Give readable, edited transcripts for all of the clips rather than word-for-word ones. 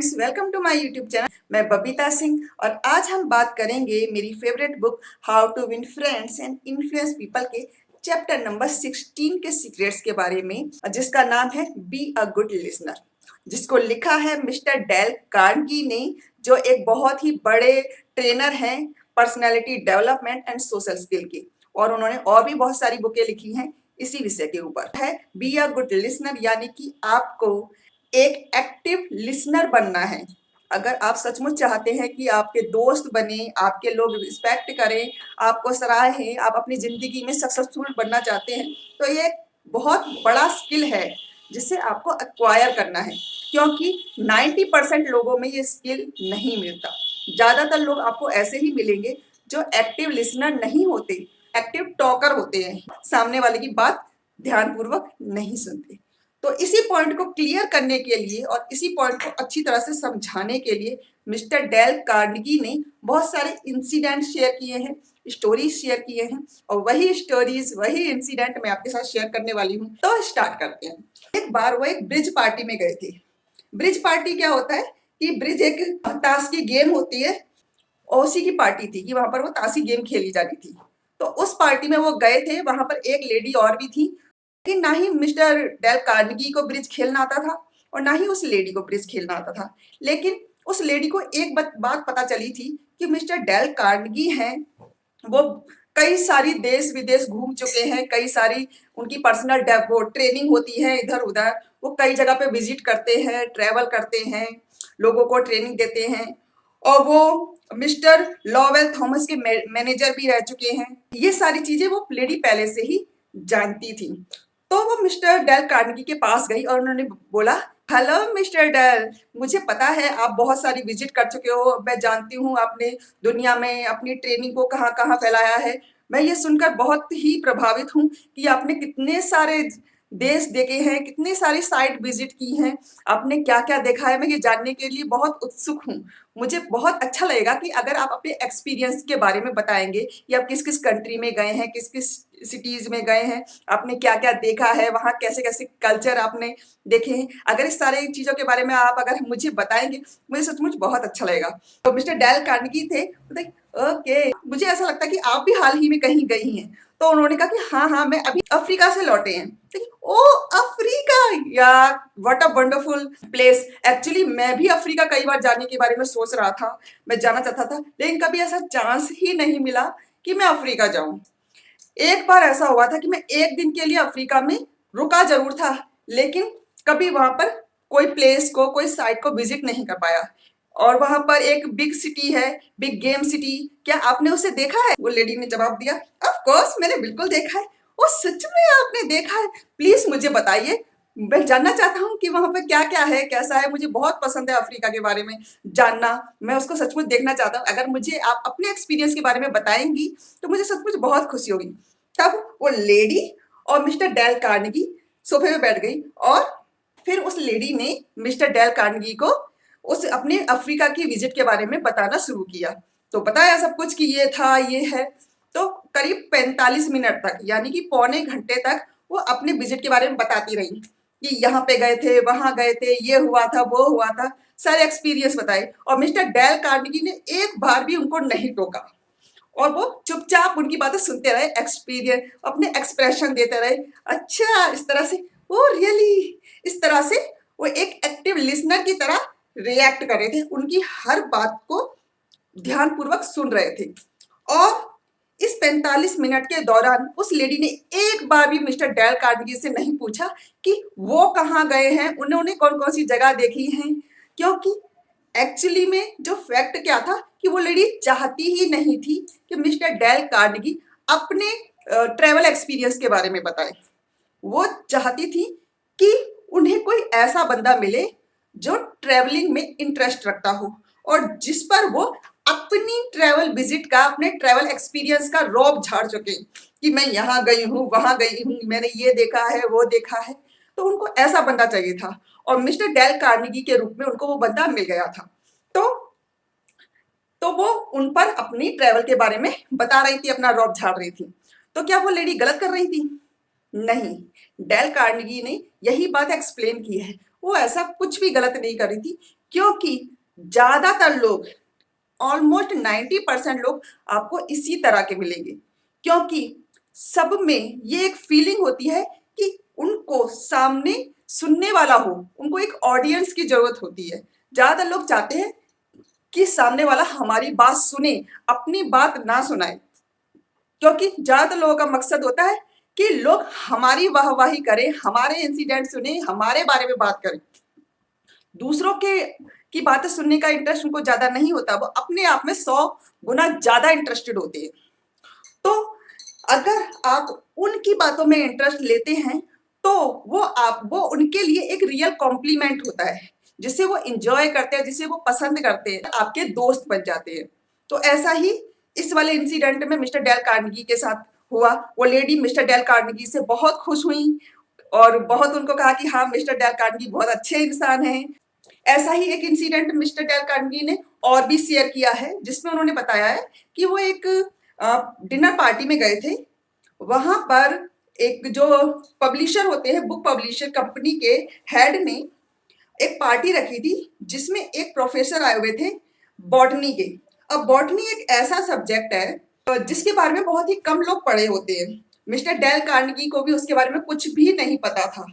Friends, welcome to my YouTube channel. मैं बबीता सिंह और आज हम बात करेंगे मेरी favourite book how to win friends and influence people के चैप्टर नंबर 16 के सीक्रेट्स के बारे में, जिसका नाम है बी अ गुड लिसनर, जिसको लिखा है मिस्टर डेल कार्नेगी ने, जो एक बहुत ही बड़े ट्रेनर हैं personality development and social skill के। और उन्होंने और भी बहुत सारी बुकें लिखी हैं इसी विषय के ऊपर। है बी अ गुड लिसनर, यानी कि आपको एक एक्टिव लिसनर बनना है। अगर आप सचमुच चाहते हैं कि आपके दोस्त बने, आपके लोग रिस्पेक्ट करें, आपको सराहें, आप अपनी ज़िंदगी में सक्सेसफुल बनना चाहते हैं, तो ये बहुत बड़ा स्किल है जिसे आपको एक्वायर करना है, क्योंकि 90% लोगों में ये स्किल नहीं मिलता। ज़्यादातर लोग आपको ऐसे ही मिलेंगे जो एक्टिव लिसनर नहीं होते, एक्टिव टॉकर होते हैं, सामने वाले की बात ध्यानपूर्वक नहीं सुनते। तो इसी पॉइंट को क्लियर करने के लिए और इसी पॉइंट को अच्छी तरह से समझाने के लिए मिस्टर डेल कार्नेगी ने बहुत सारे इंसिडेंट शेयर किए हैं, स्टोरीज शेयर किए हैं, और वही स्टोरीज, वही इंसिडेंट मैं आपके साथ शेयर करने वाली हूँ। तो स्टार्ट करते हैं। एक बार वो एक ब्रिज पार्टी में गए थे। ब्रिज पार्टी क्या होता है कि ब्रिज एक ताश की गेम होती है, और उसी की पार्टी थी कि वहां पर वो ताशी गेम खेली जानी थी। तो उस पार्टी में वो गए थे, वहां पर एक लेडी और भी थी, लेकिन ना ही मिस्टर डेल कार्नेगी को ब्रिज खेलना आता था और ना ही उस लेडी को ब्रिज खेलना आता था। लेकिन उस लेडी को एक बात पता चली थी कि मिस्टर डेल कार्नेगी हैं, वो कई सारी देश विदेश घूम चुके हैं, कई सारी उनकी पर्सनल ट्रेनिंग होती है इधर उधर, वो कई जगह पे विजिट करते हैं, ट्रैवल करते हैं, लोगों को ट्रेनिंग देते हैं, और वो मिस्टर लॉवेल थॉमस के मैनेजर भी रह चुके हैं। ये सारी चीजें वो लेडी पहले से ही जानती थी। तो वो मिस्टर डेल कार्नेगी के पास गई और उन्होंने बोला, हेलो मिस्टर डेल, मुझे पता है आप बहुत सारी विजिट कर चुके हो, मैं जानती हूँ आपने दुनिया में अपनी ट्रेनिंग को कहाँ कहाँ फैलाया है। मैं ये सुनकर बहुत ही प्रभावित हूँ कि आपने कितने सारे देश देखे हैं, कितनी सारी साइट विजिट की हैं, आपने क्या क्या देखा है, मैं ये जानने के लिए बहुत उत्सुक हूँ। मुझे बहुत अच्छा लगेगा कि अगर आप अपने एक्सपीरियंस के बारे में बताएंगे कि आप किस किस कंट्री में गए हैं, किस किस सिटीज में गए हैं, आपने क्या क्या देखा है, वहाँ कैसे कैसे कल्चर आपने देखे हैं। अगर इस सारे चीज़ों के बारे में आप अगर मुझे बताएंगे, मुझे सचमुच बहुत अच्छा लगेगा। तो मिस्टर डेल कार्नेगी थे, ओके, मुझे ऐसा लगता है कि आप भी हाल ही में कहीं गई हैं। तो उन्होंने कहा कि हाँ हाँ, मैं अभी अफ्रीका से लौटे हैं। ओ अफ्रीका, यार what a wonderful place. Actually मैं भी अफ्रीका कई बार जाने के बारे में सोच रहा था, मैं जाना चाहता था, लेकिन कभी ऐसा चांस ही नहीं मिला कि मैं अफ्रीका जाऊं। एक बार ऐसा हुआ था कि मैं एक दिन के लिए अफ्रीका में रुका जरूर था, लेकिन कभी वहां पर कोई प्लेस को, कोई साइट को विजिट नहीं कर पाया। और वहां पर एक बिग सिटी है, बिग गेम सिटी, क्या आपने उसे देखा है? वो लेडी ने जवाब दिया, ऑफ कोर्स मैंने बिल्कुल देखा है। वो सच में आपने देखा है? प्लीज मुझे बताइए, मैं जानना चाहता हूँ कि वहां पर क्या क्या है, कैसा है। मुझे बहुत पसंद है अफ्रीका के बारे में जानना, मैं उसको सचमुच देखना चाहता हूँ। अगर मुझे आप अपने एक्सपीरियंस के बारे में बताएंगी तो मुझे सचमुच बहुत खुशी होगी। तब वो लेडी और मिस्टर डेल कार्नेगी सोफे पे बैठ गई, और फिर उस लेडी ने मिस्टर डेल कार्नेगी को उस अपने अफ्रीका की विजिट के बारे में बताना शुरू किया। तो बताया सब कुछ कि ये था, ये है। तो करीब 45 मिनट तक, यानी कि पौने घंटे तक वो अपने विजिट के बारे में बताती रही कि यहाँ पे गए थे, वहां गए थे, ये हुआ था, वो हुआ था, सारे एक्सपीरियंस बताए। और मिस्टर डेल कार्नेगी ने एक बार भी उनको नहीं टोका, और वो चुपचाप उनकी बातें सुनते रहे, एक्सपीरियंस अपने एक्सप्रेशन देते रहे। अच्छा, इस तरह से वो रियली, इस तरह से वो एक एक्टिव लिसनर की तरह रिएक्ट कर रहे थे, उनकी हर बात को ध्यानपूर्वक सुन रहे थे। और इस 45 मिनट के दौरान उस लेडी ने एक बार भी मिस्टर डेल कार्नेगी से नहीं पूछा कि वो कहाँ गए हैं, उन्होंने कौन कौन सी जगह देखी हैं, क्योंकि एक्चुअली में जो फैक्ट क्या था कि वो लेडी चाहती ही नहीं थी कि मिस्टर डेल कार्नेगी अपने ट्रैवल एक्सपीरियंस के बारे में बताए। वो चाहती थी कि उन्हें कोई ऐसा बंदा मिले जो ट्रैवलिंग में इंटरेस्ट रखता हो और जिस पर वो अपनी ट्रैवल विजिट का, अपने ट्रैवल एक्सपीरियंस का रौब झाड़ चुके कि मैं यहाँ गई हूँ, वहां गई हूँ, मैंने ये देखा है, वो देखा है। तो उनको ऐसा बंदा चाहिए था, और मिस्टर डेल कार्नेगी के रूप में उनको वो बंदा मिल गया था। तो वो उन पर अपनी ट्रैवल के बारे में बता रही थी, अपना रौब झाड़ रही थी। तो क्या वो लेडी गलत कर रही थी? नहीं, डेल कार्नेगी ने यही बात एक्सप्लेन की है, वो ऐसा कुछ भी गलत नहीं कर रही थी, क्योंकि ज्यादातर लोग, ऑलमोस्ट 90% लोग आपको इसी तरह के मिलेंगे, क्योंकि सब में ये एक फीलिंग होती है कि उनको सामने सुनने वाला हो, उनको एक ऑडियंस की जरूरत होती है। ज्यादातर लोग चाहते हैं कि सामने वाला हमारी बात सुने, अपनी बात ना सुनाए, क्योंकि ज्यादातर लोगों का मकसद होता है कि लोग हमारी वाहवाही करें, हमारे इंसिडेंट सुने, हमारे बारे में बात करें। दूसरों के की बातें सुनने का इंटरेस्ट उनको ज्यादा नहीं होता, वो अपने आप में 100 गुना ज्यादा इंटरेस्टेड होते हैं। तो अगर आप उनकी बातों में इंटरेस्ट लेते हैं तो वो उनके लिए एक रियल कॉम्प्लीमेंट होता है, जिसे वो इंजॉय करते हैं, जिसे वो पसंद करते हैं, आपके दोस्त बन जाते हैं। तो ऐसा ही इस वाले इंसिडेंट में मिस्टर डेल कार्नेगी के साथ हुआ। वो लेडी मिस्टर डेल कार्नेगी से बहुत खुश हुई और बहुत उनको कहा कि हाँ, मिस्टर डेल कार्नेगी बहुत अच्छे इंसान हैं। ऐसा ही एक इंसिडेंट मिस्टर डेल कार्नेगी ने और भी शेयर किया है, जिसमें उन्होंने बताया है कि वो एक डिनर पार्टी में गए थे। वहां पर एक जो पब्लिशर होते हैं, बुक पब्लिशर कंपनी के हेड ने एक पार्टी रखी थी, जिसमें एक प्रोफेसर आए हुए थे बॉटनी के। अब बॉटनी एक ऐसा सब्जेक्ट है जिसके बारे में बहुत ही कम लोग पढ़े होते हैं। मिस्टर डेल कार्नेगी को भी उसके बारे में कुछ भी नहीं पता था।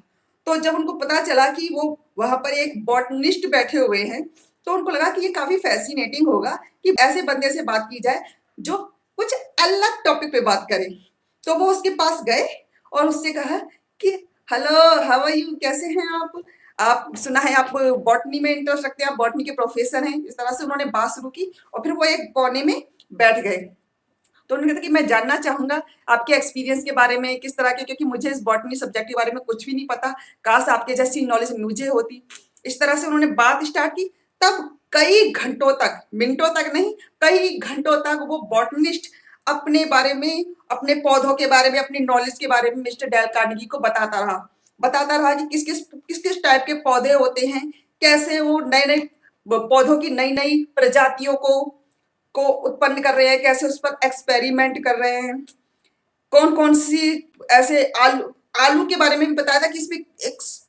तो जब उनको पता चला कि वो वहां पर एक बॉटनिस्ट बैठे हुए हैं, तो उनको लगा कि ये काफी फैसिनेटिंग होगा कि ऐसे बंदे से बात की जाए जो कुछ अलग टॉपिक पे बात करे। तो वो उसके पास गए और उससे कहा कि हेलो, हाउ आर यू, कैसे हैं आप सुना है आप बॉटनी में इंटरेस्ट रखते हैं, आप बॉटनी के प्रोफेसर हैं। इस तरह से उन्होंने बात शुरू की और फिर वो एक कोने में बैठ गए। तो उन्होंने कहा कि मैं जानना चाहूंगा आपके एक्सपीरियंस के बारे में, किस तरह के, क्योंकि मुझे इस बॉटनी सब्जेक्ट के बारे में कुछ भी नहीं पता, काश आपके जैसी नॉलेज मुझे होती। इस तरह से उन्होंने बात स्टार्ट की। तब कई घंटों तक, मिनटों तक नहीं, कई घंटों तक वो बॉटनिस्ट अपने बारे में, अपने पौधों के बारे में, अपनी नॉलेज के बारे में मिस्टर डेल कार्नेगी को बताता रहा कि किस किस टाइप के पौधे होते हैं, कैसे वो नए नए पौधों की नई नई प्रजातियों को उत्पन्न कर रहे हैं, कैसे उस पर एक्सपेरिमेंट कर रहे हैं, कौन कौन सी ऐसे आलू आलू के बारे में भी बताया था कि इसमें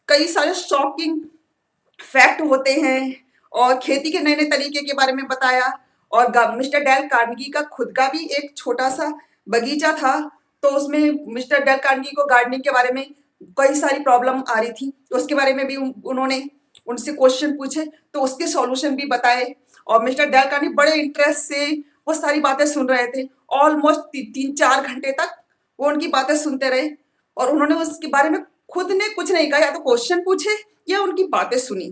कई सारे शॉकिंग फैक्ट होते हैं, और खेती के नए नए तरीके के बारे में बताया। और मिस्टर डेल कार्नेगी का खुद का भी एक छोटा सा बगीचा था, तो उसमें मिस्टर डेल कार्नेगी को गार्डनिंग के बारे में कई सारी प्रॉब्लम आ रही थी, तो उसके बारे में भी उन्होंने उनसे क्वेश्चन पूछे, तो उसके सॉल्यूशन भी बताए। और मिस्टर डेल कार्नेगी बड़े इंटरेस्ट से वो सारी बातें सुन रहे थे। ऑलमोस्ट 3-4 घंटे तक वो उनकी बातें सुनते रहे, और उन्होंने उसके बारे में खुद ने कुछ नहीं कहा, या तो क्वेश्चन पूछे या उनकी बातें सुनी,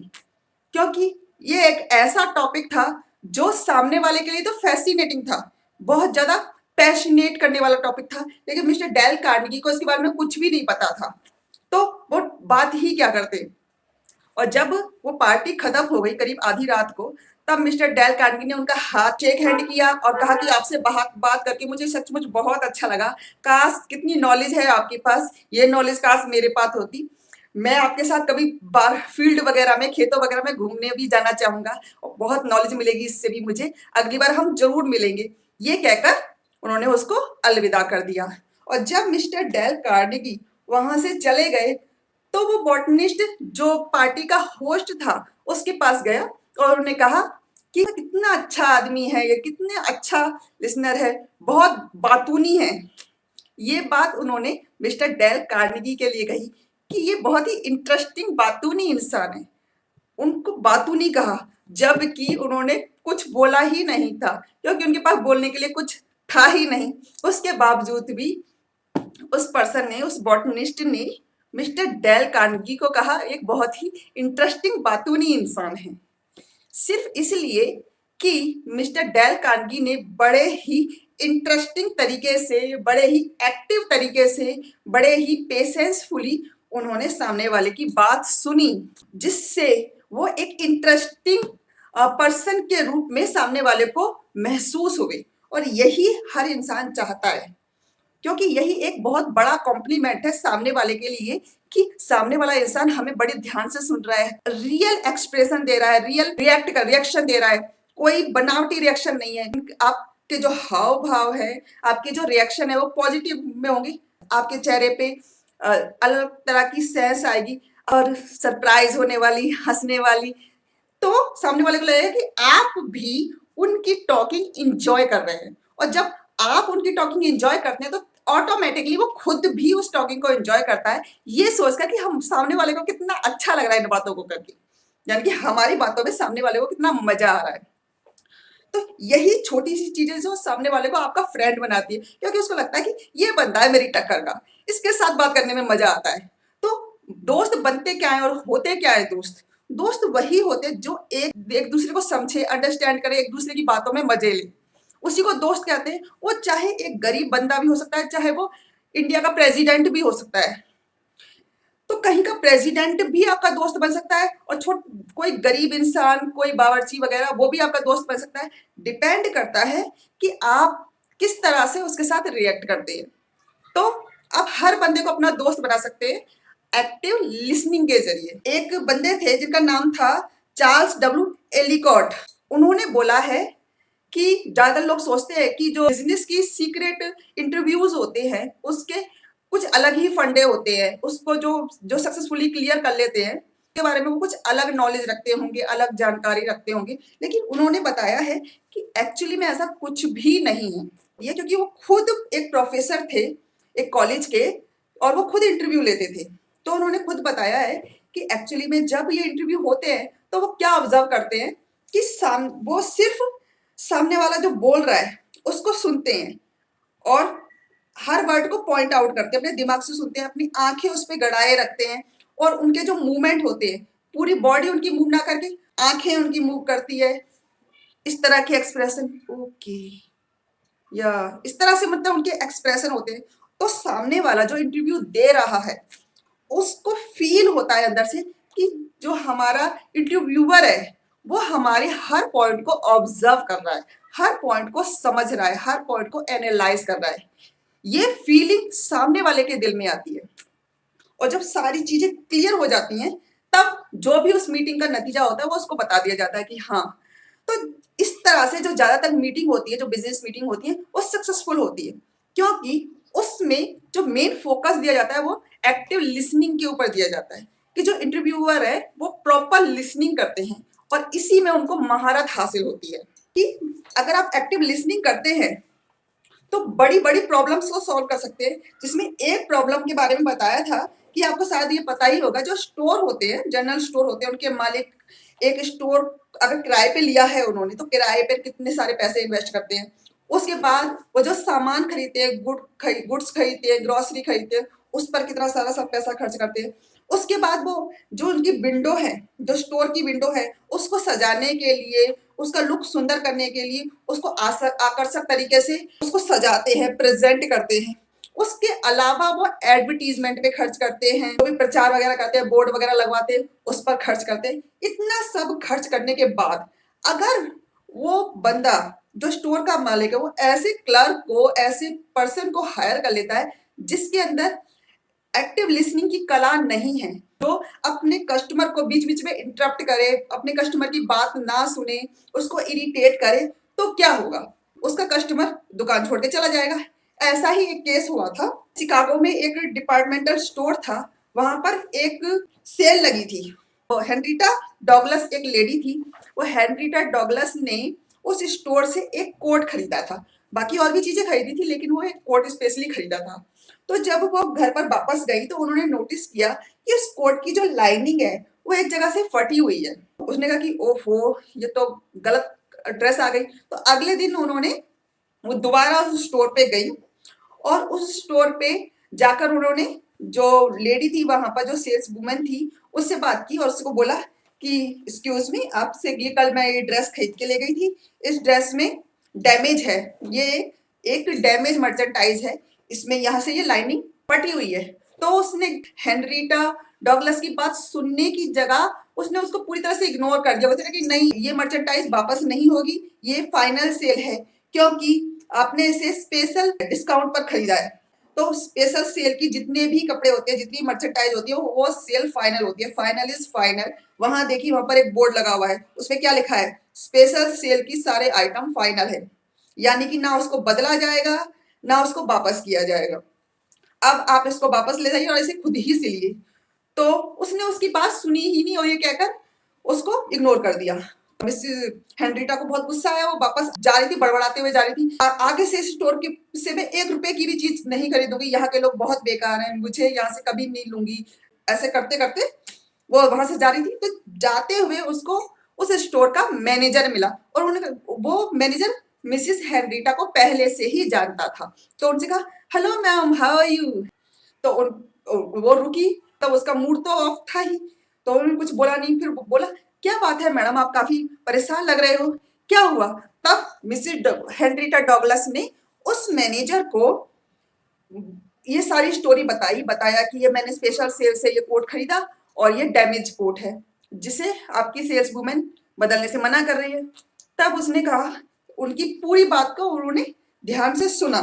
क्योंकि ये एक ऐसा टॉपिक था जो सामने वाले के लिए तो फैसिनेटिंग था, बहुत ज्यादा पैशनेट करने वाला टॉपिक था, लेकिन मिस्टर डेल कार्नेगी को इसके बारे में कुछ भी नहीं पता था, तो वो बात ही क्या करते। और जब वो पार्टी खत्म हो गई करीब आधी रात को, तब मिस्टर डेल कार्नेगी ने उनका हाथ शेक हैंड किया और कहा कि आपसे बात करके मुझे सचमुच बहुत अच्छा लगा, काश कितनी नॉलेज है आपके पास, ये नॉलेज काश मेरे पास होती, मैं आपके साथ कभी बार फील्ड वगैरह में, खेतों वगैरह में घूमने भी जाना चाहूंगा और बहुत नॉलेज मिलेगी इससे भी मुझे, अगली बार हम जरूर मिलेंगे। ये कहकर उन्होंने उसको अलविदा कर दिया। और जब मिस्टर डेल कार्नेगी वहां से चले गए, तो वो बॉटनिस्ट जो पार्टी का होस्ट था उसके पास गया और उन्होंने कहा कि कितना अच्छा आदमी है ये, कितना अच्छा लिसनर है, बहुत बातूनी है। ये बात उन्होंने मिस्टर डेल कार्नेगी के लिए कही कि ये बहुत ही इंटरेस्टिंग बातूनी इंसान है। उनको बातूनी कहा, जबकि उन्होंने कुछ बोला ही नहीं था, क्योंकि उनके पास बोलने के लिए कुछ था ही नहीं। उसके बावजूद भी उस पर्सन ने, उस बॉटनिस्ट ने मिस्टर डेल कार्नेगी को कहा एक बहुत ही इंटरेस्टिंग बातूनी इंसान है, सिर्फ इसलिए कि मिस्टर डेल कार्नेगी ने बड़े ही इंटरेस्टिंग तरीके से, बड़े ही एक्टिव तरीके से, बड़े ही पेशेंसफुली उन्होंने सामने वाले की बात सुनी, जिससे वो एक इंटरेस्टिंग पर्सन के रूप में सामने वाले को महसूस हुए। और यही हर इंसान चाहता है, क्योंकि यही एक बहुत बड़ा कॉम्प्लीमेंट है सामने वाले के लिए कि सामने वाला इंसान हमें बड़े ध्यान से सुन रहा है, रियल एक्सप्रेशन दे रहा है, रियल रिएक्शन दे रहा है, कोई बनावटी रिएक्शन नहीं है। आपके जो हाव भाव है, आपके जो रिएक्शन है वो पॉजिटिव में होंगे, आपके चेहरे पे अलग तरह की सेंस आएगी और सरप्राइज होने वाली, हंसने वाली, तो सामने वाले को लगेगा कि आप भी उनकी टॉकिंग इंजॉय कर रहे हैं, और जब आप उनकी टॉकिंग इंजॉय करते हैं तो ऑटोमेटिकली वो खुद भी उस टॉकिंग को एंजॉय करता है, ये सोचकर कि हम सामने वाले को कितना अच्छा लग रहा है इन बातों को करके, यानी कि हमारी बातों में सामने वाले को कितना मजा आ रहा है। तो यही छोटी सी चीजें जो सामने वाले को आपका फ्रेंड बनाती है, क्योंकि उसको लगता है कि ये बंदा है मेरी टक्कर का, इसके साथ बात करने में मजा आता है। तो दोस्त बनते क्या है और होते क्या है दोस्त? दोस्त वही होते हैं जो एक एक दूसरे को समझे, अंडरस्टैंड करे, एक दूसरे की बातों में मजे ले, उसी को दोस्त कहते हैं। वो चाहे एक गरीब बंदा भी हो सकता है, चाहे वो इंडिया का प्रेसिडेंट भी हो सकता है। तो कहीं का प्रेसिडेंट भी आपका दोस्त बन सकता है, और कोई गरीब इंसान, कोई बावर्ची वगैरह, वो भी आपका दोस्त बन सकता है। डिपेंड करता है कि आप किस तरह से उसके साथ रिएक्ट करते हैं। तो आप हर बंदे को अपना दोस्त बना सकते हैं एक्टिव लिसनिंग के जरिए। एक बंदे थे जिनका नाम था चार्ल्स डब्ल्यू एलिकॉट। उन्होंने बोला है कि ज्यादातर लोग सोचते हैं कि जो बिजनेस की सीक्रेट इंटरव्यूज होते हैं उसके कुछ अलग ही फंडे होते हैं, उसको जो जो सक्सेसफुली क्लियर कर लेते हैं के बारे में वो कुछ अलग नॉलेज रखते होंगे, अलग जानकारी रखते होंगे। लेकिन उन्होंने बताया है कि एक्चुअली में ऐसा कुछ भी नहीं है। ये क्योंकि वो खुद एक प्रोफेसर थे एक कॉलेज के, और वो खुद इंटरव्यू लेते थे। तो उन्होंने खुद बताया है कि एक्चुअली में जब ये इंटरव्यू होते हैं तो वो क्या ऑब्जर्व करते हैं कि वो सिर्फ सामने वाला जो बोल रहा है उसको सुनते हैं, और हर वर्ड को पॉइंट आउट करते हैं, अपने दिमाग से सुनते हैं, अपनी आंखें उस पर गड़ाए रखते हैं, और उनके जो मूवमेंट होते हैं, पूरी बॉडी उनकी मूव ना करके आंखें उनकी मूव करती है, इस तरह के एक्सप्रेशन, ओके, या इस तरह से मतलब उनके एक्सप्रेशन होते हैं। तो सामने वाला जो इंटरव्यू दे रहा है उसको फील होता है अंदर से कि जो हमारा इंटरव्यूअर है वो हमारे हर पॉइंट को ऑब्जर्व कर रहा है, हर पॉइंट को समझ रहा है, हर पॉइंट को एनालाइज कर रहा है। ये फीलिंग सामने वाले के दिल में आती है, और जब सारी चीजें क्लियर हो जाती हैं तब जो भी उस मीटिंग का नतीजा होता है वो उसको बता दिया जाता है कि हाँ। तो इस तरह से जो ज्यादातर मीटिंग होती है, जो बिजनेस मीटिंग होती है, वो सक्सेसफुल होती है, क्योंकि उसमें जो मेन फोकस दिया जाता है वो एक्टिव लिसनिंग के ऊपर दिया जाता है, कि जो इंटरव्यूअर है वो प्रॉपर लिसनिंग करते हैं, और इसी में उनको महारत हासिल होती है। कि अगर आप एक्टिव लिसनिंग करते हैं तो बड़ी बड़ी प्रॉब्लम्स को सॉल्व कर सकते हैं। जिसमें एक प्रॉब्लम के बारे में बताया था कि आपको शायद ये पता ही होगा, जो स्टोर होते हैं, जनरल स्टोर होते हैं, उनके मालिक एक स्टोर अगर किराए पे लिया है उन्होंने, तो किराए पे कितने सारे पैसे इन्वेस्ट करते हैं। उसके बाद वो जो सामान खरीदते हैं, गुड्स खरीदते हैं, ग्रोसरी खरीदते हैं, उस पर कितना सारा सब पैसा खर्च करते हैं। उसके बाद वो जो उनकी विंडो है, जो स्टोर की विंडो है, उसको सजाने के लिए, उसका लुक सुंदर करने के लिए उसको आकर्षक तरीके से उसको सजाते हैं, प्रेजेंट करते हैं। उसके अलावा वो एडवर्टीजमेंट पे खर्च करते हैं, जो भी प्रचार वगैरह करते हैं, बोर्ड वगैरह लगवाते हैं, उस पर खर्च करते हैं। इतना सब खर्च करने के बाद अगर वो बंदा जो स्टोर का मालिक है वो ऐसे क्लर्क को, ऐसे पर्सन को हायर कर लेता है जिसके अंदर एक्टिव लिसनिंग की कला नहीं है, जो अपने कस्टमर को बीच बीच में इंटरप्ट करे, अपने कस्टमर की बात ना सुने, उसको इरिटेट करे, तो क्या होगा? उसका कस्टमर दुकान छोड़ के चला जाएगा। ऐसा ही एक केस हुआ था, शिकागो में एक डिपार्टमेंटल स्टोर था, वहां पर एक सेल लगी थी। वो हेनरीटा डॉगलस एक लेडी थी, वो हेनरीटा डॉगलस ने उस स्टोर से एक कोट खरीदा था, बाकी और भी चीजें खरीदी थी लेकिन वो एक कोट स्पेशली खरीदा था। तो जब वो घर पर वापस गई तो उन्होंने नोटिस किया कि उस कोट की जो लाइनिंग है वो एक जगह से फटी हुई है। उसने कहा कि ओहो, ये तो गलत ड्रेस आ गई। तो अगले दिन उन्होंने वो दोबारा उस स्टोर पे गई, और उस स्टोर पे जाकर उन्होंने जो लेडी थी वहां पर, जो सेल्स वुमेन थी, उससे बात की और उसको बोला कि एक्सक्यूज मी, आपसे ये कल मैं ये ड्रेस खरीद के ले गई थी, इस ड्रेस में डैमेज है, ये एक डैमेज मर्चेंटाइज है, इसमें यहाँ से ये लाइनिंग फटी हुई है। तो उसने हेनरीटा डॉगलस की बात सुनने की जगह उसने उसको पूरी तरह से इग्नोर कर दिया। वो कि नहीं, ये मर्चेंटाइज वापस नहीं होगी, ये फाइनल सेल है, क्योंकि आपने इसे स्पेशल डिस्काउंट पर खरीदा है। तो स्पेशल सेल की जितने भी कपड़े होते हैं, जितनी मर्चेंटाइज होती है, वो सेल फाइनल होती है, फाइनल इज फाइनल। वहां देखिए, वहां पर एक बोर्ड लगा हुआ है, उसमें क्या लिखा है? स्पेशल सेल की सारे आइटम फाइनल है, यानी कि ना उसको बदला जाएगा ना उसको वापस किया जाएगा। अब आप इसको वापस ले जाइए और इसे खुद ही सिलिए। तो उसने उसकी बात सुनी ही नहीं, और ये कहकर उसको इग्नोर कर दिया। मिस हेनरीटा को बहुत गुस्सा आया, वो वापस जा रही थी, बड़बड़ाते हुए जा रही थी, आगे से स्टोर के से मैं 1 रुपए की भी चीज नहीं खरीदूंगी, यहाँ के लोग बहुत बेकार हैं, मुझे यहाँ से कभी नहीं लूंगी। ऐसे करते करते वो वहां से जा रही थी, तो जाते हुए उसको उस स्टोर का मैनेजर मिला, और उन्होंने वो मैनेजर मिसिस हेनरीटा को पहले से ही जानता था। तो उनसे कहा, hello ma'am, how are you. तो वो रुकी, तब उसका मूड तो ऑफ था ही, तो उन्होंने कुछ बोला नहीं। फिर बोला, क्या बात है मैडम, आप काफी परेशान लग रहे हो, क्या हुआ। तब मिसिस हेनरीटा डॉगलस ने उस मैनेजर को ये सारी स्टोरी बताया कि ये मैंने स्पेशल सेल से ये कोट खरीदा और ये डैमेज कोट है, जिसे आपकी सेल्स वुमेन बदलने से मना कर रही है। तब उसने कहा, उनकी पूरी बात को उन्होंने ध्यान से सुना,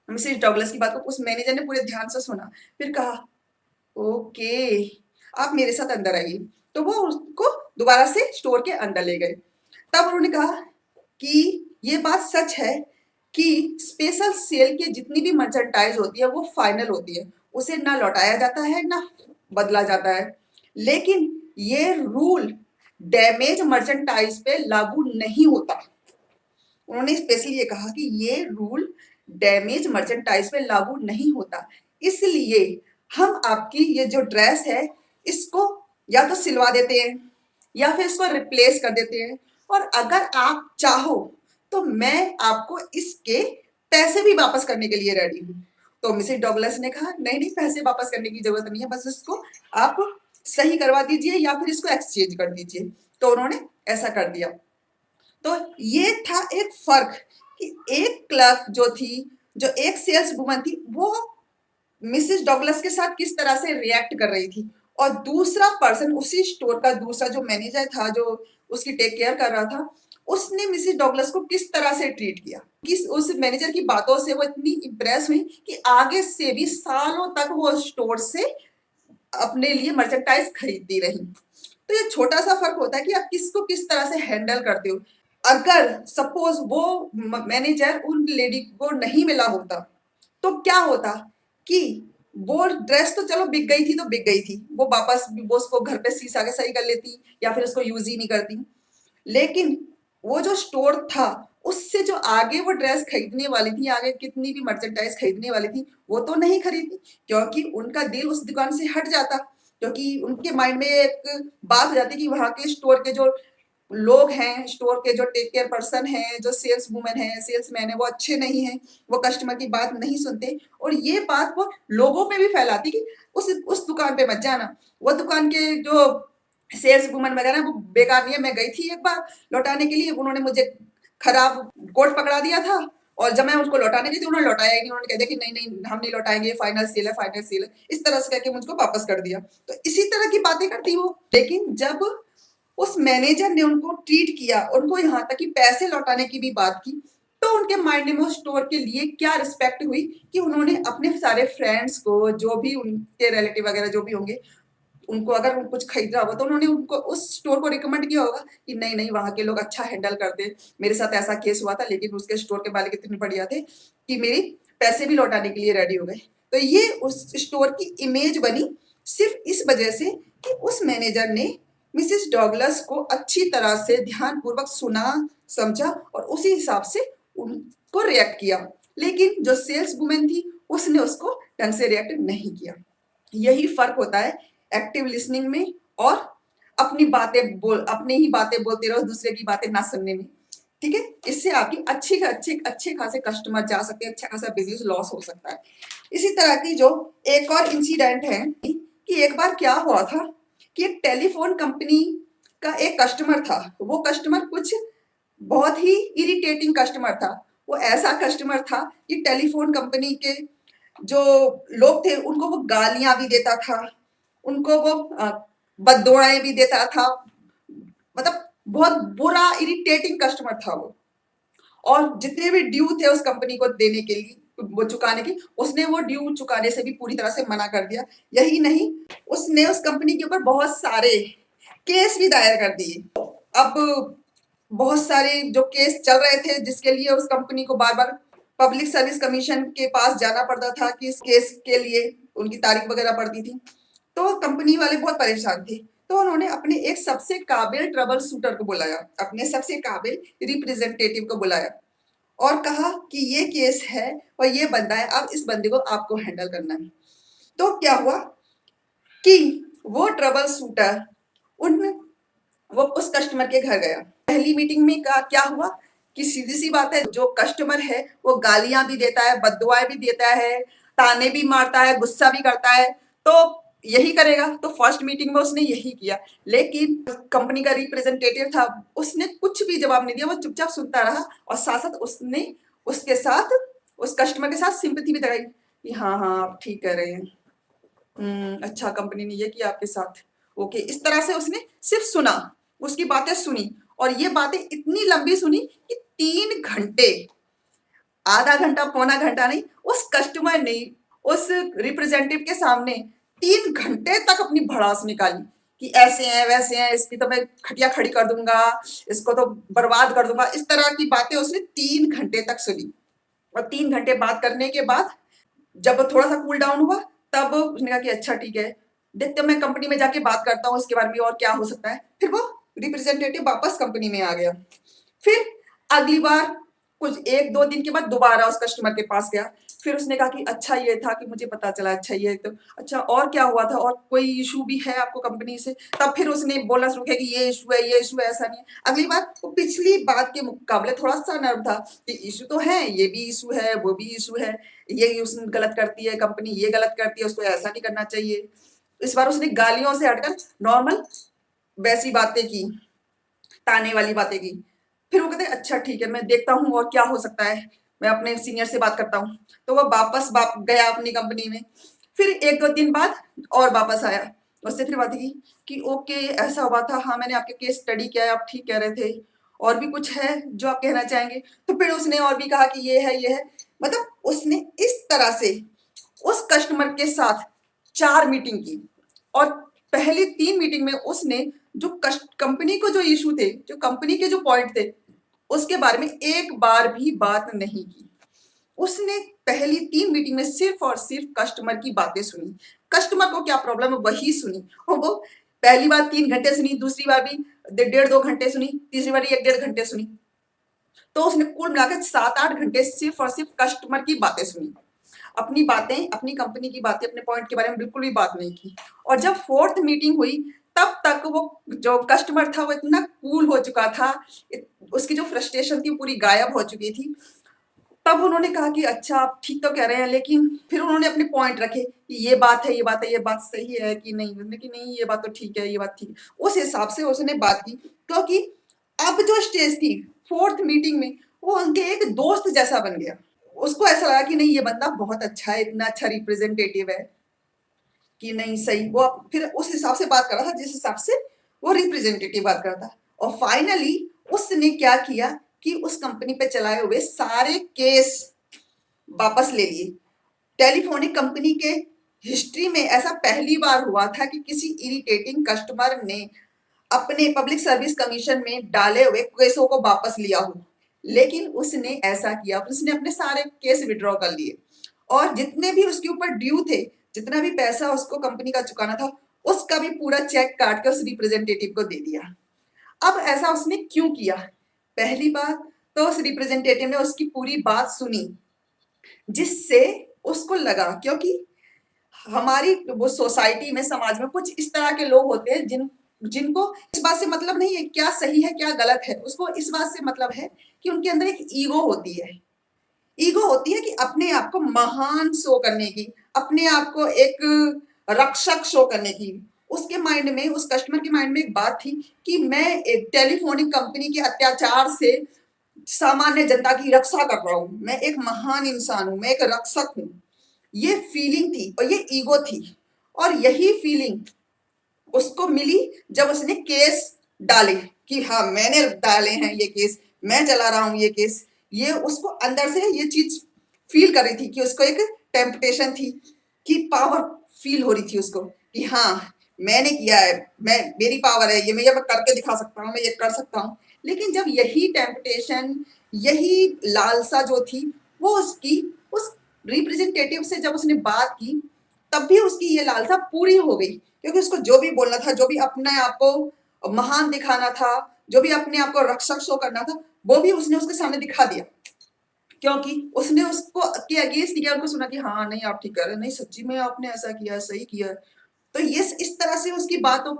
मिसेस डॉगलस की बात को उस मैनेजर ने पूरे ध्यान से सुना, फिर कहा, ओके, आप मेरे साथ अंदर आइए। तो वो उसको दोबारा से स्टोर के अंदर ले गए। तब उन्होंने कहा कि ये बात सच है कि स्पेशल सेल के जितनी भी मर्चेंटाइज होती है वो फाइनल होती है, उसे ना लौटाया जाता है ना बदला जाता है, लेकिन ये रूल डैमेज मर्चेंटाइज पे लागू नहीं होता। उन्होंने स्पेशली ये कहा कि ये रूल डैमेज मर्चेंटाइज पे लागू नहीं होता, इसलिए हम आपकी ये जो ड्रेस है इसको या तो सिलवा देते हैं या फिर इसको रिप्लेस कर देते हैं, और अगर आप चाहो तो मैं आपको इसके पैसे भी वापस करने के लिए रेडी हूँ। तो मिसेस डॉगलस ने कहा, नहीं नहीं, पैसे वापस करने की जरूरत नहीं है, बस इसको आप सही करवा दीजिए या फिर इसको एक्सचेंज कर दीजिए। तो उन्होंने ऐसा कर दिया। तो ये था एक फर्क कि एक क्लर्क जो थी, जो एक सेल्स वुमन थी, वो मिसेस डॉगलस के साथ किस तरह से रिएक्ट कर रही थी, और दूसरा पर्सन, उसी स्टोर का दूसरा जो मैनेजर था, जो उसकी टेक केयर कर रहा था, उसने मिसेस डॉगलस को किस तरह से ट्रीट किया। किस उस मैनेजर की बातों से वो इतनी इम्प्रेस हुई कि आगे से भी सालों तक वो स्टोर से अपने लिए मर्चेंटाइज खरीदती रही। तो ये छोटा सा फर्क होता है कि आप किसको किस तरह से हैंडल करते हो। अगर सपोज वो मैनेजर उन लेडी को नहीं मिला होता तो क्या होता कि वो ड्रेस तो चलो बिक गई थी तो बिक गई थी, वो वापस वो उसको घर पे सी के सही कर लेती या फिर उसको यूज ही नहीं करती, लेकिन वो जो स्टोर था उससे जो आगे वो ड्रेस खरीदने वाली थी, आगे कितनी भी मर्चेंटाइज खरीदने वाली थी, वो तो नहीं खरीदी, क्योंकि उनका दिल उस दुकान से हट जाता, क्योंकि उनके माइंड में एक बात हो जाती कि वहां के स्टोर के जो लोग हैं, स्टोर के जो टेक केयर पर्सन हैं, जो सेल्स वुमेन है, सेल्समैन है, वो अच्छे नहीं हैं, वो कस्टमर की बात नहीं सुनते, और ये बात वो लोगों में भी फैलाती कि उस दुकान पे मत जाना, वो दुकान के जो सेल्स वुमन वगैरह वो बेकार नहीं है। मैं गई थी एक बार लौटाने के लिए, उन्होंने मुझे खराब कोट पकड़ा दिया था, और जब मैं उसको लौटाने गई थी उन्होंने लौटाया ही नहीं, उन्होंने कह दिया कि नहीं नहीं हम नहीं लौटाएंगे, फाइनल सेल है, फाइनल सेल है, इस तरह से करके मुझको वापस कर दिया। तो इसी तरह की बातें करती वो। लेकिन जब उस मैनेजर ने उनको ट्रीट किया, उनको यहाँ तक कि पैसे लौटाने की भी बात की, तो उनके माइंड में उस स्टोर के लिए क्या रिस्पेक्ट हुई कि उन्होंने अपने सारे फ्रेंड्स को, जो भी उनके रिलेटिव वगैरह जो भी होंगे, उनको अगर कुछ खरीदना होगा तो उन्होंने उनको उस स्टोर को रिकमेंड किया होगा कि नहीं नहीं, वहाँ के लोग अच्छा हैंडल करते, मेरे साथ ऐसा केस हुआ था, लेकिन उसके स्टोर के मालिक इतने बढ़िया थे कि मेरी पैसे भी लौटाने के लिए रेडी हो गए। तो ये उस स्टोर की इमेज बनी सिर्फ इस वजह से कि उस मैनेजर ने मिसेस डॉगलस को अच्छी तरह से ध्यानपूर्वक सुना, समझा और उसी हिसाब से उनको रिएक्ट किया। लेकिन जो सेल्स वुमेन थी उसने उसको ढंग से रिएक्ट नहीं किया। यही फर्क होता है एक्टिव लिसनिंग में और अपनी ही बातें बोलते रहो, दूसरे की बातें ना सुनने में। ठीक है, इससे आपकी अच्छे खासे कस्टमर जा सकते हैं, अच्छा खासा बिजनेस लॉस हो सकता है। इसी तरह की जो एक और इंसिडेंट है कि एक बार क्या हुआ था कि एक टेलीफोन कंपनी का एक कस्टमर था। वो कस्टमर कुछ बहुत ही इरिटेटिंग कस्टमर था। वो ऐसा कस्टमर था कि टेलीफोन कंपनी के जो लोग थे उनको वो गालियां भी देता था, उनको वो बद्दुआएं भी देता था, मतलब बहुत बुरा इरिटेटिंग कस्टमर था वो। और जितने भी ड्यू थे उस कंपनी को देने के लिए, वो चुकाने की, उसने वो ड्यू चुकाने से भी पूरी तरह से मना कर दिया। यही नहीं, उसने उस कंपनी के ऊपर बहुत सारे केस भी दायर कर दिए। अब बहुत सारे जो केस चल रहे थे जिसके लिए उस कंपनी को बार बार पब्लिक सर्विस कमीशन के पास जाना पड़ता था कि इस केस के लिए उनकी तारीख वगैरह पड़ती थी, तो कंपनी वाले बहुत परेशान थे। तो उन्होंने अपने एक सबसे काबिल ट्रबल शूटर को बुलाया, अपने सबसे काबिल रिप्रेजेंटेटिव को बुलाया और कहा कि ये केस है और ये बंदा है, अब इस बंदे को आपको हैंडल करना है। तो क्या हुआ कि वो ट्रबल शूटर वो उस कस्टमर के घर गया। पहली मीटिंग में क्या हुआ कि सीधी सी बात है, जो कस्टमर है वो गालियां भी देता है, बद्दुआएं भी देता है, ताने भी मारता है, गुस्सा भी करता है, तो यही करेगा। तो फर्स्ट मीटिंग में उसने यही किया, लेकिन कंपनी का रिप्रेजेंटेटिव था, उसने कुछ भी जवाब नहीं दिया, वो चुपचाप सुनता रहा और साथ साथ उसने उसके साथ उस कस्टमर के साथ सिंपैथी भी दिखाई कि हाँ हाँ आप ठीक कह रहे हैं, अच्छा कंपनी ने ये किया आपके साथ, ओके। इस तरह से उसने सिर्फ सुना, उसकी बातें सुनी और ये बातें इतनी लंबी सुनी कि 3 घंटे, आधा घंटा पौना घंटा नहीं, उस कस्टमर ने उस रिप्रेजेंटेटिव के सामने 3 घंटे तक अपनी भड़ास निकाली कि ऐसे हैं वैसे हैं, इसकी तो मैं खटिया खड़ी कर दूंगा, इसको तो बर्बाद कर दूंगा। इस तरह की बातें उसने 3 घंटे तक सुनी और 3 घंटे बात करने के बाद जब थोड़ा सा कूल डाउन हुआ तब उसने कहा कि अच्छा ठीक है, देखते मैं कंपनी में जाके बात करता हूँ इसके बारे में और क्या हो सकता है। फिर वो रिप्रेजेंटेटिव वापस कंपनी में आ गया। फिर अगली बार कुछ 1-2 दिन के बाद दोबारा उस कस्टमर के पास गया। फिर उसने कहा कि अच्छा ये था कि मुझे पता चला, अच्छा ये तो अच्छा और क्या हुआ था, और कोई इशू भी है आपको कंपनी से। तब फिर उसने बोलना शुरू किया कि ये इशू है, ये इशू है, ऐसा नहीं है। अगली बार वो पिछली बात के मुकाबले थोड़ा सा नर्व था कि इशू तो है, ये भी इशू है, वो भी इशू है, ये उसने गलत करती है कंपनी, ये गलत करती है, उसको ऐसा नहीं करना चाहिए। इस बार उसने गालियों से हटकर नॉर्मल वैसी बातें की, ताने वाली बातें की। फिर वो कहते हैं अच्छा ठीक है मैं देखता हूँ और क्या हो सकता है, मैं अपने सीनियर से बात करता हूँ। तो वो वापस गया अपनी कंपनी में। फिर 1-2 दिन बाद और वापस आया, उससे फिर बात की कि ओके ऐसा हुआ था, हाँ मैंने आपके केस स्टडी किया है, आप ठीक कह रहे थे, और भी कुछ है जो आप कहना चाहेंगे। तो फिर उसने और भी कहा कि ये है ये है, मतलब उसने इस तरह से उस कस्टमर के साथ 4 मीटिंग की और पहली 3 मीटिंग में उसने जो कंपनी को जो इशू थे, जो कंपनी के जो पॉइंट थे, उसके बारे में एक बार भी बात नहीं की। उसने पहली 3 मीटिंग में सिर्फ और सिर्फ कस्टमर की बातें सुनी, कस्टमर को क्या प्रॉब्लम है वही सुनी। और वो पहली बार 3 घंटे सुनी, दूसरी बार भी 1.5-2 घंटे सुनी, तीसरी बार 1-1.5 घंटे सुनी। तो उसने कुल मिलाकर 7-8 घंटे सिर्फ और सिर्फ कस्टमर की बातें सुनी, अपनी बातें, अपनी कंपनी की बातें, अपने पॉइंट के बारे में बिल्कुल भी बात नहीं की। और जब 4th मीटिंग हुई तब तक वो जो कस्टमर था वो इतना कूल हो चुका था, उसकी जो फ्रस्ट्रेशन थी पूरी गायब हो चुकी थी। तब उन्होंने कहा कि अच्छा आप ठीक तो कह रहे हैं, लेकिन फिर उन्होंने अपने पॉइंट रखे कि ये बात है, ये बात है, ये बात सही है कि नहीं। उन्होंने कि नहीं ये बात तो ठीक है, ये बात ठीक है। उस हिसाब से उसने बात की, क्योंकि अब जो स्टेज थी 4th मीटिंग में, वो उनके एक दोस्त जैसा बन गया। उसको ऐसा लगा कि नहीं ये बंदा बहुत अच्छा है, इतना अच्छा रिप्रेजेंटेटिव है कि नहीं सही। वो फिर उस हिसाब से बात कर रहा था जिस हिसाब से वो रिप्रेजेंटेटिव बात करता। और फाइनली उसने क्या किया कि उस कंपनी पे चलाए हुए सारे केस वापस ले लिए। टेलीफोनिक कंपनी के हिस्ट्री में ऐसा पहली बार हुआ था कि किसी इरिटेटिंग कस्टमर ने अपने पब्लिक सर्विस कमीशन में डाले हुए केसों को वापस लिया हो, लेकिन उसने ऐसा किया, उसने अपने सारे केस विड्रॉ कर लिए और जितने भी उसके ऊपर ड्यू थे, जितना भी पैसा उसको कंपनी का चुकाना था, उसका भी पूरा चेक काट कर उस रिप्रेजेंटेटिव को दे दिया। अब ऐसा उसने क्यों किया? पहली बात तो उस रिप्रेजेंटेटिव ने उसकी पूरी बात सुनी, जिससे उसको लगा, क्योंकि हमारी वो सोसाइटी में, समाज में कुछ इस तरह के लोग होते हैं जिनको इस बात से मतलब नहीं है क्या सही है क्या गलत है, उसको इस बात से मतलब है कि उनके अंदर एक ईगो होती है। ईगो होती है कि अपने आप को महान शो करने की, अपने आप को एक रक्षक शो करने की। उसके माइंड में, उस कस्टमर के माइंड में एक बात थी कि मैं एक टेलीफोनिक कंपनी के अत्याचार से सामान्य जनता की रक्षा कर रहा हूं, मैं एक महान इंसान हूं, मैं एक रक्षक हूं। ये फीलिंग थी और ये ईगो थी। और यही फीलिंग उसको मिली जब उसने केस डाले कि हाँ मैंने डाले हैं ये केस, मैं चला रहा हूं ये केस। ये उसको अंदर से ये चीज फील कर रही थी कि उसको एक टेम्पटेशन थी कि पावर फील हो रही थी उसको कि हाँ मैंने किया है, मेरी पावर है, ये मैं करके दिखा सकता हूँ, मैं ये कर सकता हूँ। लेकिन जब यही टेम्पटेशन, यही लालसा जो थी वो उसकी उस रिप्रेजेंटेटिव से जब उसने बात की, तब भी उसकी ये लालसा पूरी हो गई, क्योंकि उसको जो भी बोलना था, जो भी अपने आप को महान दिखाना था, जो भी अपने आप को रक्षक शो करना था, वो भी उसने उसके सामने दिखा दिया, क्योंकि उसने उसको के अगेंस्ट किया, उनको सुना कि हाँ नहीं आप ठीक कर रहे, नहीं सच्ची में आपने ऐसा किया, सही किया। तो ये इस तरह से उसकी बातों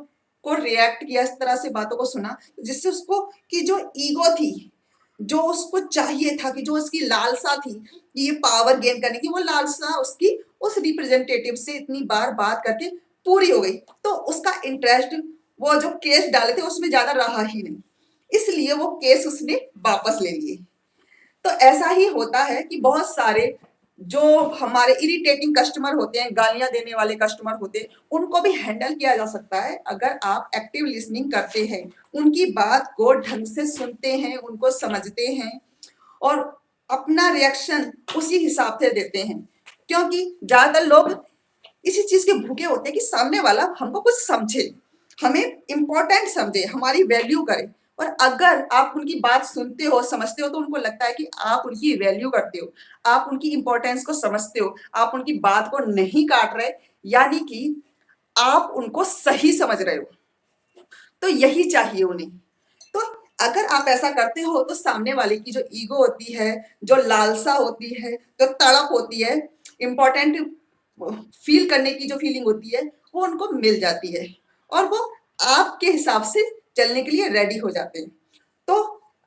को रिएक्ट किया, इस तरह से बातों को सुना, जिससे उसको की जो ईगो थी, जो उसको चाहिए था, कि जो उसकी लालसा थी कि ये पावर गेन करने की, वो लालसा उसकी उस रिप्रेजेंटेटिव से इतनी बार बात करके पूरी हो गई। तो उसका इंटरेस्ट वो जो केस डाले थे उसमें ज्यादा रहा ही नहीं, इसलिए वो केस उसने वापस ले लिए। तो ऐसा ही होता है कि बहुत सारे जो हमारे इरिटेटिंग कस्टमर होते हैं, गालियां देने वाले कस्टमर होते हैं, उनको भी हैंडल किया जा सकता है अगर आप एक्टिव लिसनिंग करते हैं, उनकी बात को ढंग से सुनते हैं, उनको समझते हैं और अपना रिएक्शन उसी हिसाब से देते हैं। क्योंकि ज्यादातर लोग इसी चीज के भूखे होते हैं कि सामने वाला हमको कुछ समझे, हमें इंपॉर्टेंट समझे, हमारी वैल्यू करे। और अगर आप उनकी बात सुनते हो, समझते हो, तो उनको लगता है कि आप उनकी वैल्यू करते हो, आप उनकी इंपॉर्टेंस को समझते हो, आप उनकी बात को नहीं काट रहे, यानी कि आप उनको सही समझ रहे हो। तो यही चाहिए उन्हें। तो अगर आप ऐसा करते हो तो सामने वाले की जो ईगो होती है, जो लालसा होती है, जो तड़प होती है, इंपॉर्टेंट फील करने की जो फीलिंग होती है, वो उनको मिल जाती है और वो आपके हिसाब से चलने के लिए रेडी हो जाते हैं। तो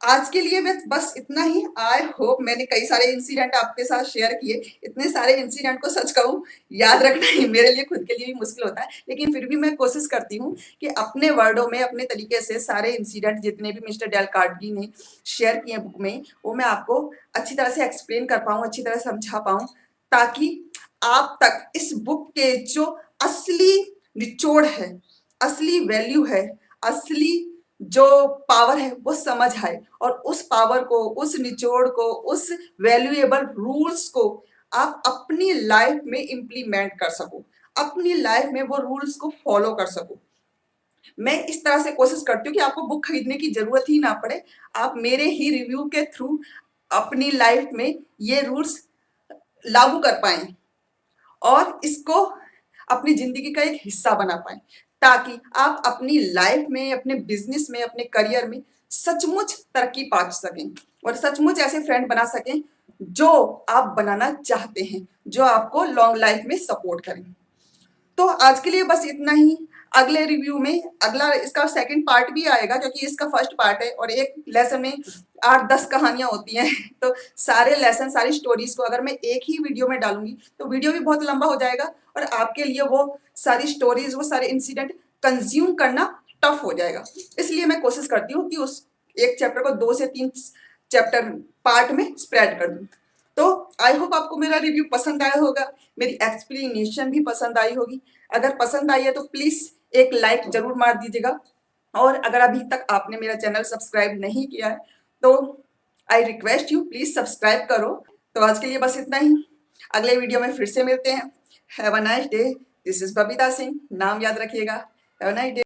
आज के लिए बस इतना ही। आई होप मैंने कई सारे इंसिडेंट आपके साथ शेयर किए। इतने सारे इंसिडेंट को सच कहूँ याद रखना ही मेरे लिए खुद के लिए भी मुश्किल होता है, लेकिन फिर भी मैं कोशिश करती हूँ कि अपने वर्डों में, अपने तरीके से सारे इंसिडेंट जितने भी मिस्टर डेल कार्नेगी ने शेयर किए बुक में, वो मैं आपको अच्छी तरह से एक्सप्लेन कर पाऊँ, अच्छी तरह से समझा पाऊँ, ताकि आप तक इस बुक के जो असली निचोड़ है, असली वैल्यू है, असली जो पावर है वो समझ आए और उस पावर को, उस निचोड़ को, उस वैल्यूएबल रूल्स को आप अपनी लाइफ में इंप्लीमेंट कर सको, अपनी लाइफ में वो रूल्स को फॉलो कर सको। मैं इस तरह से कोशिश करती हूँ कि आपको बुक खरीदने की जरूरत ही ना पड़े, आप मेरे ही रिव्यू के थ्रू अपनी लाइफ में ये रूल्स लागू कर पाए और इसको अपनी जिंदगी का एक हिस्सा बना पाए, ताकि आप अपनी लाइफ में, अपने बिजनेस में, अपने करियर में सचमुच तरक्की पा सकें और सचमुच ऐसे फ्रेंड बना सकें जो आप बनाना चाहते हैं, जो आपको लॉन्ग लाइफ में सपोर्ट करें। तो आज के लिए बस इतना ही। अगले रिव्यू में अगला इसका सेकंड पार्ट भी आएगा, क्योंकि इसका फर्स्ट पार्ट है और एक लेसन में 8-10 कहानियां होती हैं। तो सारे लेसन, सारी स्टोरीज को अगर मैं एक ही वीडियो में डालूंगी तो वीडियो भी बहुत लंबा हो जाएगा और आपके लिए वो सारी स्टोरीज, वो सारे इंसिडेंट कंज्यूम करना टफ हो जाएगा। इसलिए मैं कोशिश करती हूँ कि उस एक चैप्टर को 2 से 3 चैप्टर पार्ट में स्प्रेड कर दूँ। तो आई होप आपको मेरा रिव्यू पसंद आया होगा, मेरी एक्सप्लेनेशन भी पसंद आई होगी। अगर पसंद आई है तो प्लीज एक लाइक जरूर मार दीजिएगा और अगर अभी तक आपने मेरा चैनल सब्सक्राइब नहीं किया है तो I request you please subscribe करो। तो आज के लिए बस इतना ही, अगले वीडियो में फिर से मिलते हैं। Have a nice day. This is Babita Singh, नाम याद रखिएगा। Have a nice day.